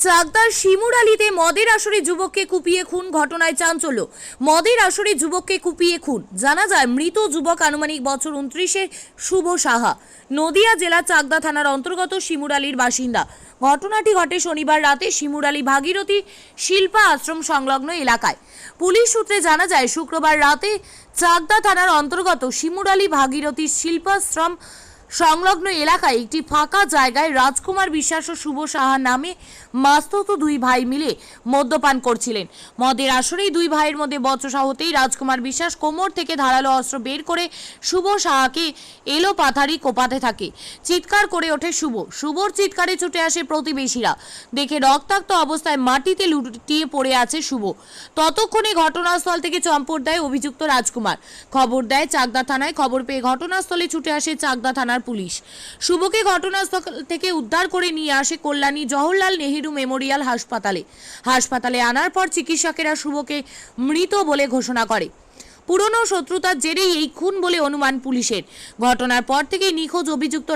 চাকদার শিমুরালিতে মদের আসরে যুবককে কুপিয়ে খুন, ঘটনায় চাঞ্চল্য। মদের আসরে যুবককে কুপিয়ে খুন। জানা যায় মৃত যুবক আনুমানিক বছর 29-এর শুভ সাহা, নদিয়া জেলা চাকদা থানার অন্তর্গত শিমুরালির বাসিন্দা। ঘটনাটি ঘটে শনিবার রাতে শিমুরালি ভাগীরথী শিল্পা আশ্রম সংলগ্ন এলাকায়। পুলিশ সূত্রে জানা যায় শুক্রবার রাতে চাকদা থানার অন্তর্গত শিমুরালি ভাগীরথী শিল্পাশ্রম সংলগ্ন এলাকায় একটি ফাঁকা জায়গায় রাজকুমার বিশ্বাস ও শুভ সাহা নামে মাস্তুত দুই ভাই মিলে মদ্যপান করছিলেন। মদের আসরেই দুই ভাইয়ের মধ্যে বচসা হতেই রাজকুমার বিশ্বাস কোমর থেকে ধারালো অস্ত্র বের করে শুভ সাহাকে এলো পাথারি কোপাতে থাকে। চিৎকার করে ওঠে শুভর চিৎকারে ছুটে আসে প্রতিবেশীরা। দেখে রক্তাক্ত অবস্থায় মাটিতে লুটিয়ে পড়ে আছে শুভ। ততক্ষণে ঘটনাস্থল থেকে চম্পট দেয় অভিযুক্ত রাজকুমার। খবর দেয় চাকদা থানায়। খবর পেয়ে ঘটনাস্থলে ছুটে আসে চাকদা থানার পুলিশ। শুভকে ঘটনাস্থল থেকে উদ্ধার করে নিয়ে আসে কল্যাণী জওহরলাল নেহেরু মেমোরিয়াল হাসপাতালে আনার পর চিকিৎসকেরা শুভকে মৃত বলে ঘোষণা করে। পুরনো শত্রুতার জেরেই এই খুন বলে অনুমান পুলিশের। ঘটনার পর থেকেই নিখোঁজ অভিযুক্ত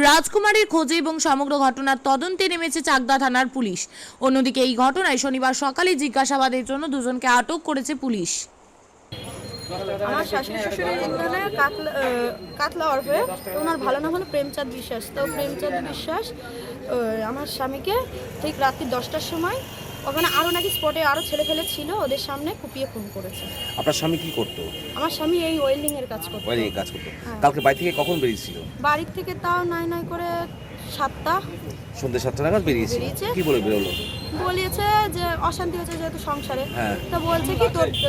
রাজকুমারের খোঁজে এবং সমগ্র ঘটনার তদন্তে নেমেছে চাকদা থানার পুলিশ। অন্যদিকে এই ঘটনায় শনিবার সকালে জিজ্ঞাসাবাদের জন্য দুজনকে আটক করেছে পুলিশ। আমার শাশুড়ি শ্বশুরের এখানে কাতলা ওরফে ওনার ভালো নাম হলো প্রেমচাঁদ বিশ্বাস। তো প্রেমচাঁদ বিশ্বাস আমার স্বামীকে ঠিক রাত্রি 10টার সময় ওখানে আরও নাকি স্পটে আরও ছেলে ফেলে ছিল, ওদের সামনে কুপিয়ে খুন করেছে। আপনার স্বামী কি করতো? আমার স্বামী এই ওয়েল্ডিং এর কাজ করতো। ওয়েল্ডিং কাজ করতো। কালকে বাড়ি থেকে কখন বেরিয়েছিল? বাড়ি থেকে তাও নাই করে 7টা, সন্ধ্যে 7টা নাগাদ বেরিয়েছে। কি বলে বেরোলো? বলিয়েছে যে অশান্তি হচ্ছে যেহেতু সংসারে। তো বলছে কি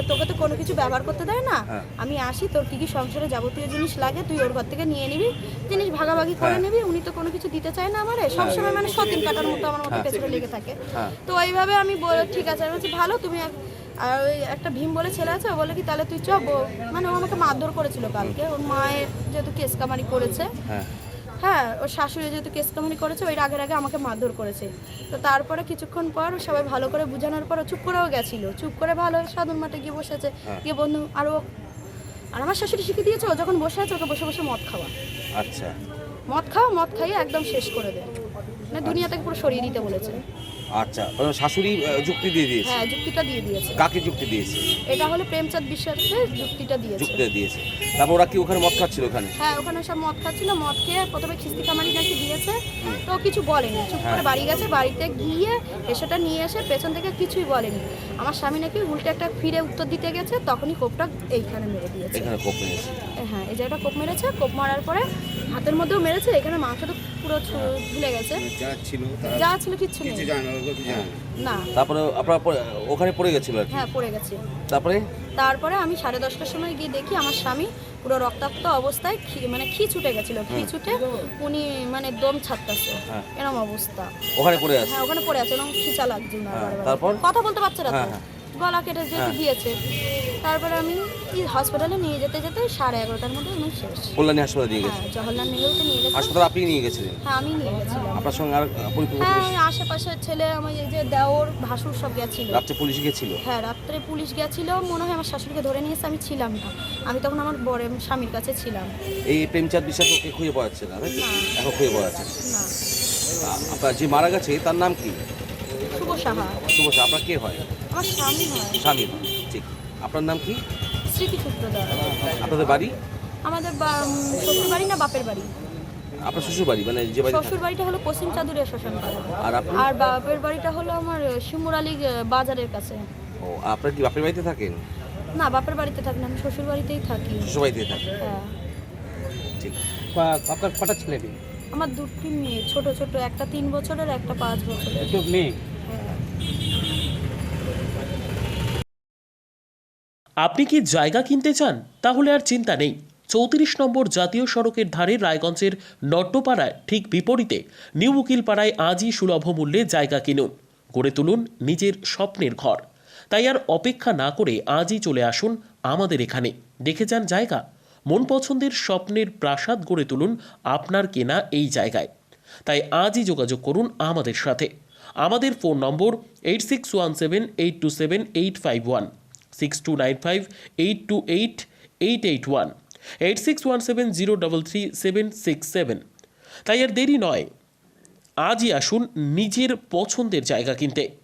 তোকে তো কোনো কিছু ব্যবহার করতে দেয় না, আমি আসি, তোর কি কি সংসারে যাবতীয় জিনিস লাগে তুই ওর ঘর থেকে নিয়ে নিবি, জিনিস ভাগাভাগি করে নিবি। উনি তো কোনো কিছু দিতে চায় না আমারে, সবসময় মানে সতীন কাটার মতো আমার মতো পেছনে লেগে থাকে। তো এইভাবে আমি ঠিক আছে, আমি বলছি ভালো তুমি আর ওই একটা ভীম বলে ছেলে আছে, ও বলে কি তাহলে তুই মানে ও আমাকে মারধর করেছিল কালকে। ওর মায়ের যেহেতু কেস কামারি করেছে, হ্যাঁ ওর শাশুড়ি যেহেতু কেস কামারি করেছে, ওই আগে আমাকে মারধর করেছে। তো তারপরে কিছুক্ষণ পর সবাই ভালো করে বোঝানোর পর চুপ করেও গেছিল। চুপ করে ভালো সাধন মাঠে গিয়ে বসেছে, গিয়ে বন্ধু আর আমার শাশুড়ি শিখিয়ে দিয়েছে ও যখন বসে আছে ওকে বসে বসে মদ খাওয়া। আচ্ছা, মদ খাইয়ে একদম শেষ করে দেয়, মানে দুনিয়া থেকে পুরো সরিয়ে দিতে বলেছে। আচ্ছা, মানে শাশুড়ি যুক্তি দিয়ে দিয়েছে? হ্যাঁ, যুক্তিটা দিয়ে দিয়েছে। কাকে যুক্তি দিয়েছে? এটা হলো প্রেমচাঁদ বিশ্বাসের যুক্তিটা দিয়েছে। তারপর ওরা কি ওখানে মদ খাচ্ছিল? হ্যাঁ, ওখানে সব মদ খাচ্ছিল। মদ খেয়ে প্রথমে খিস্তি কামারি নাকি দিয়েছে, তো কিছু বলেনি, চুপ করে বাড়ি গেছে। বাড়িতে গিয়ে এসেটা নিয়ে এসে পেছন থেকে কিছুই বলেনি। আমার স্বামী নাকি উল্টে একটা ফিরে উত্তর দিতে গেছে, তখনই কোপটা এইখানে মেরে দিয়েছে। হ্যাঁ, এই জায়গাটা কোপ মেরেছে। কোপ মারার পরে হাতের মধ্যেও মেরেছে, এখানে মাংস তো পুরো ঝুলে গেছে, যা ছিল কিচ্ছু নেই না। তারপরে আপনারা ওখানে পড়ে গেছিল? হ্যাঁ, পড়ে গেছে। তারপরে আমি 10:30টার সময় গিয়ে দেখি আমার স্বামী পুরো রক্তাক্ত অবস্থায়, মানে খি ছুটে গেছিল। খি ছুটে উনি মানে দম ছাড়তেছে, এরকম অবস্থা। ওখানে পড়ে আছে? হ্যাঁ, ওখানে পড়ে আছে, এরকম খিচা লাগছে না, তারপর কথা বলতে পারছে না, গলা কেটে যেতে দিয়েছে। তারপরে আমি হসপিটালে নিয়ে যেতে 11:30টার মধ্যে আমি শেষ। কল্যাণী হাসপাতালে নিয়ে গেছে? জওহরলাল নেহেরুতে নিয়ে গেছে। হাসপাতালে আপনি নিয়ে গেছিলেন? হ্যাঁ, আমি নিয়ে গেছিলাম। আপনার সঙ্গে আর হ্যাঁ, আশেপাশের ছেলে, আমার এই যে দেওর ভাসুর সব গেছিল। রাত্রে পুলিশ গেছিল? হ্যাঁ, রাত্রে পুলিশ গেছিল। মনে হয় আমার শাশুড়িকে ধরে নিয়েছে, আমি ছিলাম না, আমি তখন আমার স্বামীর কাছে ছিলাম। এই প্রেমচাঁদ বিশ্বাসকে খুঁজে পাওয়া যাচ্ছে না? এখন খুঁজে পাওয়া যাচ্ছে না। আপনার যে মারা গেছে তার নাম কি? শুভ সাহা। আপনার কে হয়? আমার স্বামী হয়। স্বামী। ঠিক। আপনার নাম কি? স্মৃতি সূত্রধর। আপনাদের বাড়ি? আমাদের শ্বশুর বাড়ি না বাপের বাড়ি? আপনার শ্বশুর বাড়ি মানে যে বাড়ি? শ্বশুর বাড়িটা হলো পশ্চিম চাঁদুরিয়া শ্মশানপাড়া। আর বাপের বাড়িটা হলো আমার শিমুরালি বাজারের কাছে। ও, আপনার কি বাপের বাড়িতে থাকেন? না, বাপের বাড়িতে থাকি না, আমি শ্বশুর বাড়িতেই থাকি। শ্বশুর বাড়িতেই থাকেন? হ্যাঁ। ঠিক। আপনার কটা ছেলে মেয়ে? আমার 2টি মেয়ে, ছোট ছোট, একটা 3 বছরের, একটা 5 বছরের। একটু মেয়ে। আপনি কি জায়গা কিনতে চান? তাহলে আর চিন্তা নেই। 34 নম্বর জাতীয় সড়কের ধারে রায়গঞ্জের নট্টপাড়ায় ঠিক বিপরীতে নিউ উকিলপাড়ায় আজই সুলভ মূল্যে জায়গা কিনুন, গড়ে তুলুন নিজের স্বপ্নের ঘর। তাই আর অপেক্ষা না করে আজই চলে আসুন আমাদের এখানে, দেখে যান জায়গা। মন পছন্দের স্বপ্নের প্রাসাদ গড়ে তুলুন আপনার কেনা এই জায়গায়। তাই আজই যোগাযোগ করুন আমাদের সাথে। আমাদের ফোন নম্বর 8617827851, 6295828881, 8617033767। তাই আর দেরি নয়, আজই আসুন নিজের পছন্দের জায়গা কিনতে।